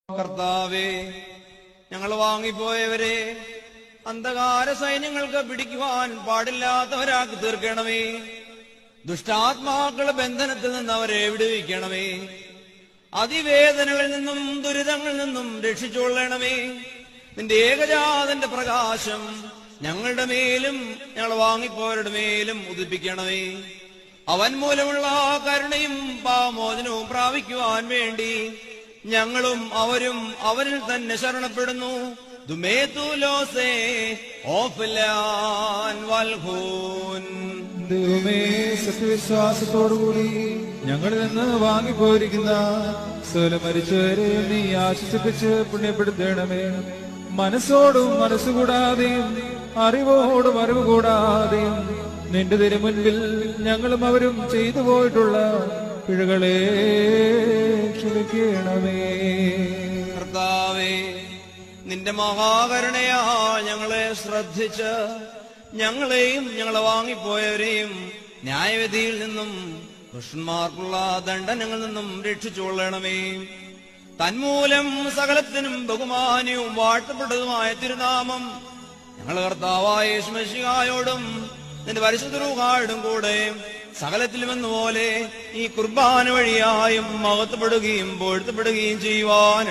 കർത്താവേ, ഞങ്ങൾ വാങ്ങിപ്പോയവരെ അന്ധകാര സൈന്യങ്ങൾക്ക് പിടിക്കുവാൻ പാടില്ലാത്തവരാക്കി തീർക്കണമേ. ദുഷ്ടാത്മാക്കളുടെ ബന്ധനത്തിൽ നിന്ന് അവരെ വിടുവിക്കണമേ. അതിവേദനകളിൽ നിന്നും ദുരിതങ്ങളിൽ നിന്നും രക്ഷിച്ചുകൊള്ളണമേ. നിന്റെ ഏകജാതന്റെ പ്രകാശം ഞങ്ങളുടെ മേലും ഞങ്ങൾ വാങ്ങിപ്പോയവരുടെ മേലും ഉദിപ്പിക്കണമേ. അവൻ മൂലമുള്ള കരുണയും പാപമോചനവും പ്രാപിക്കുവാൻ വേണ്ടി ഞങ്ങളും അവരും അവരിൽ തന്നെ ശരണപ്പെടുന്നു. ദൈവമേ, സത്യവിശ്വാസത്തോടുകൂടി ഞങ്ങളിൽ നിന്ന് വാങ്ങിപ്പോയിരിക്കുന്ന സകല മരിച്ചവരെ നീ ആശ്വസിപ്പിച്ച് പുണ്യപ്പെടുത്തണമേ. മനസ്സോടും മനസ്സുകൂടാതെയും അറിവോടും അറിവ് കൂടാതെയും നിന്റെ തിരുമുൻപിൽ ഞങ്ങളും അവരും ചെയ്തു പോയിട്ടുള്ള പിഴകളെ ക്ഷമിക്കണമേ. കർത്താവേ, നിന്റെ മഹാകരുണയാ ഞങ്ങളെ ശ്രദ്ധിച്ച് ഞങ്ങളെയും ഞങ്ങളെ വാങ്ങിപ്പോയവരെയും ന്യായവിധിയിൽ നിന്നും ദുഷ്ടന്മാർക്കുള്ള ദണ്ഡനങ്ങളിൽ നിന്നും രക്ഷിച്ചുകൊള്ളണമേ. തന്മൂലം സകലത്തിനും ബഹുമാന്യവും വാഴ്ത്തപ്പെട്ടതുമായ തിരുനാമം ഞങ്ങൾ കർത്താവായ യേശുമിശിഹായോടും നിന്റെ പരിശുദ്ധ റൂഹായോടും കൂടെ സകലത്തിലും എന്നപോലെ ഈ കുർബാന വഴിയായും മഹത്വപ്പെടുകയും പൊഴുത്തപ്പെടുകയും ചെയ്യുവാൻ